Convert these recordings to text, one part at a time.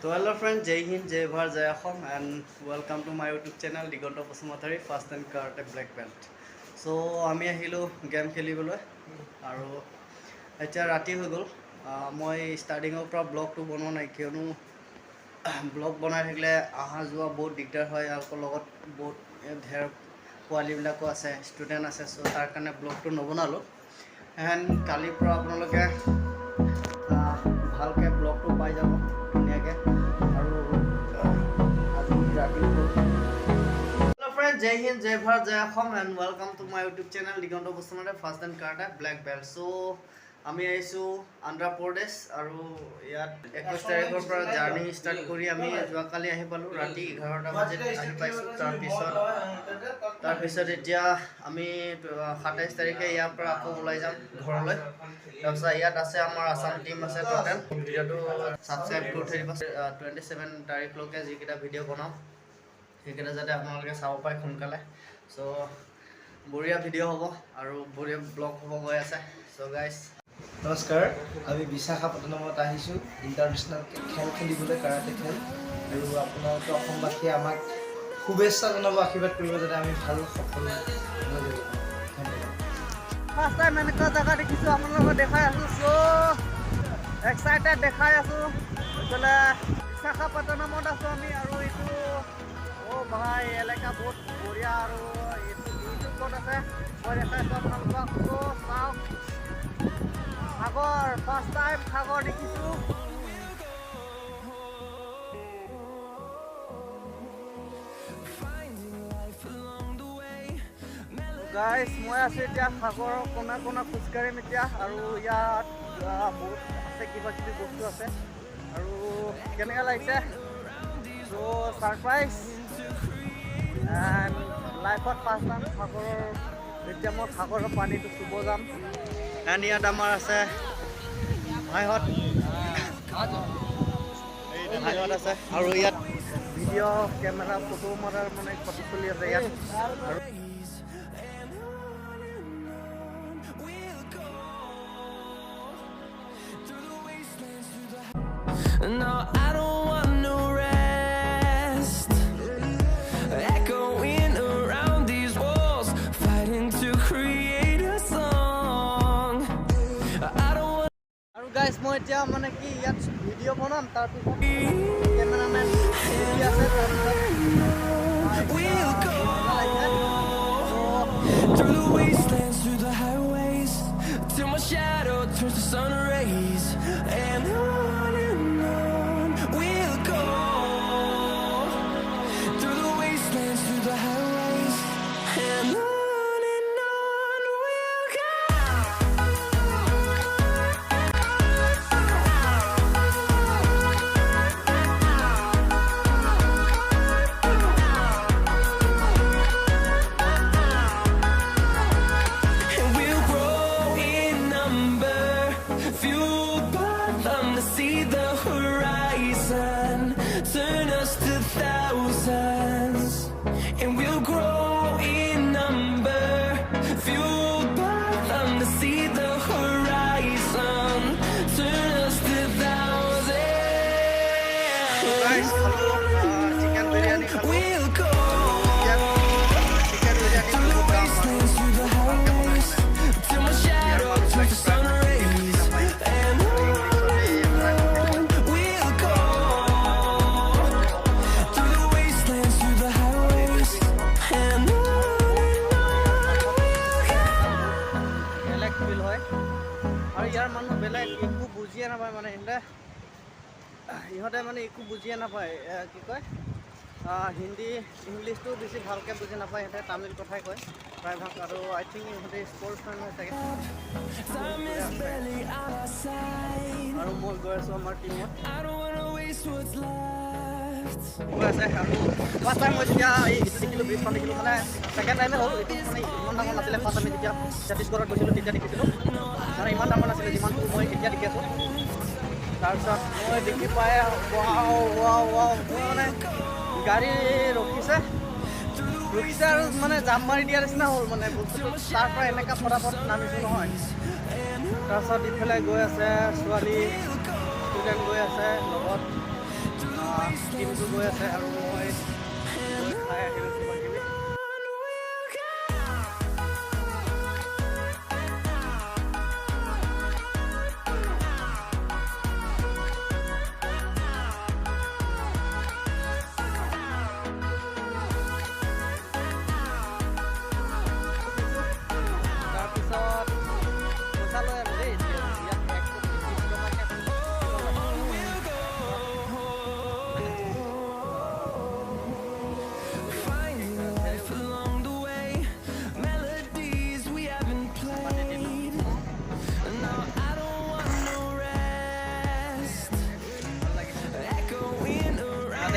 So hello friends, Jai Hind, Jai Bharat, Jai Assam, and welcome to my YouTube channel Digonto Pasumataari First and Karate Black Belt. So আমি আহিলো game খেলিবলৈ আৰু এতিয়া ৰাতি হৈ গ'ল। মই ষ্টাৰ্টিঙৰ পৰা ব্লগটো বনোৱা নাই কিয়নো ব্লগ বনাই থাকিলে অহা যোৱা বহুত দিগদাৰ হয় আৰু লগত বহুত ঢেৰ পোৱালিবিলাকো আছে ষ্টুডেণ্ট আছে চ' তাৰ কাৰণে ব্লগটো নবনালোঁ এণ্ড কালিৰ পৰা আপোনালোকে ভালকৈ ব্লগটো পাই যাব ধুনীয়াকৈ আৰু আজি ৰাতি Hello friends, Jai Hind, Jai Bharat, Jai Assam, and welcome to my YouTube channel Digonto Pasumataari First and Karate Black Belt. So আমি আহিছোঁ Andhra Pradesh আৰু ইয়াত 21 তাৰিখৰ পৰা জাৰ্নি ষ্টাৰ্ট কৰি আমি যোৱাকালি আহি পালোঁ ৰাতি 11টা বজাত আহি পাইছোঁ তাৰপিছত এতিয়া আমি 27 তাৰিখে ইয়াৰ পৰা আকৌ ওলাই যাম ঘৰলৈ তাৰপিছত ইয়াত আছে আমাৰ আসাম টিম আছে টোটেল ভিডিঅ'টো ছাবস্ক্ৰাইব কৰি থৈ দিব 27 তাৰিখলৈকে যিকেইটা ভিডিঅ' বনাওঁ সেইকেইটা যাতে আপোনালোকে চাব পাৰে সোনকালে চ' বঢ়িয়া ভিডিঅ' হ'ব আৰু বঢ়িয়া ব্লগ হ'ব গৈ আছে চ' গাইজ নমস্কাৰ আমি বিশাখাপট্টনমত আহিছোঁ ইণ্টাৰনেশ্যনেল খেল খেলিবলৈ কাৰাটে খেল আৰু আপোনালোকে অসমবাসীয়ে আমাক শুভেচ্ছা জনাব আশীৰ্বাদ কৰিব যাতে আমি ভাল সফল ধন্যবাদ ফাৰ্ষ্ট টাইম এনেকুৱা জেগা দেখিছোঁ আপোনালোকক দেখাই আছোঁ চ' এক্সাইটেড দেখাই আছোঁ এইফালে বিশাখাপট্টনমত আছোঁ আমি আৰু এইটো অ' ভাই এলেকা বহুত বঢ়িয়া আৰু এইটো ক'ত আছে মই দেখাই আছোঁ আপোনালোকক চ' চাওক সাগৰ ফাৰ্ষ্ট টাইম সাগৰ দেখিছোঁ গাইজ মই আছোঁ এতিয়া সাগৰৰ কোণা কোণা খোজকাঢ়িম এতিয়া আৰু ইয়াত বহুত আছে কিবা কিবি বস্তু আছে আৰু কেনেকুৱা লাগিছে চ' ছাৰপ্ৰাইজ এণ্ড লাইফত ফাৰ্ষ্ট টাইম সাগৰৰ এতিয়া মই সাগৰৰ পানীটো চুব যাম এণ্ড ইয়াত আমাৰ আছে ভাইহঁত আছে আৰু ইয়াত ভিডিঅ' কেমেৰা ফটো মৰাৰ মানে ফটো চলি আছে ইয়াত আৰু No, I don't want no rest. Echoing around these walls, fighting to create a song. I don't want. আৰু গাইজ মই এতিয়া মানে কি ইয়াত ভিডিঅ' বনাম তাৰপিছত কেমেৰামেন আছে We'll go through the wastelands, through the highways, till my shadow turns to sun rays, and on we'll go through the wastelands, through the highways, and on we'll go. And we'll grow in number, fueled by them to see the horizon, turn us to thousands. And we'll grow in number, fueled by them to see the horizon, turn us to guys thousands. Chicken biryani We'll go chicken biryani through the wastelands, through the highways, till my shadow turns to sun rays, and on we'll go through the wastelands, through the highways, and on we'll go. বেলেগ feel হয় আৰু ইয়াৰ মানুহ বেলেগ একো বুজিয়ে নাপায় মানে ইহঁতে মানে একো বুজিয়ে নাপায় কি কয় হিন্দী ইংলিছটো বেছি ভালকৈ বুজি নাপায় সিহঁতে তামিল কথাই কয় প্ৰায়ভাগ আৰু আই থিংক ইহঁতে স্পৰ্টছ মেন হয় চাগে Time is barely on our side. আৰু মই গৈ আছোঁ আমাৰ টিমত I don't wanna waste what's left. গৈ আছে আৰু ফাৰ্ষ্ট টাইম মই যেতিয়া এই এইটো দেখিলোঁ ব্ৰিজখন দেখিলোঁ মানে ছেকেণ্ড টাইমে হ'ল এইটো মানে ইমান ডাঙৰ নাছিলে ফাৰ্ষ্ট আমি যেতিয়া ছত্তীশগড়ত গৈছিলোঁ তেতিয়া দেখিছিলোঁ মানে ইমান ডাঙৰ নাছিলে যিমানটো মই এতিয়া দেখি আছোঁ তাৰপিছত মই দেখি পাই ৱাও মানে গাড়ী ৰখিছে আৰু মানে জাম মাৰি দিয়াৰ নিচিনা হ'ল মানে বস্তুটো তাৰ পৰা এনেকুৱা ফটাফট নামিছোঁ নহয় তাৰপিছত ইফালে গৈ আছে ছোৱালী ষ্টুডেণ্ট গৈ আছে লগত টিমটো গৈ আছে আৰু মই গৈ খাই আহিলোঁ কিবা কিবি।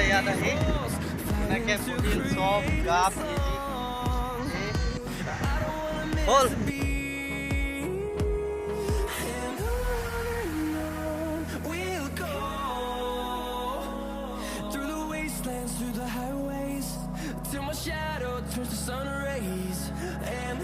ইয়াত আহি এনেকৈ বহিল চব গা ভিজি হ'ল। Through the highways till my shadow turns to sun rays, and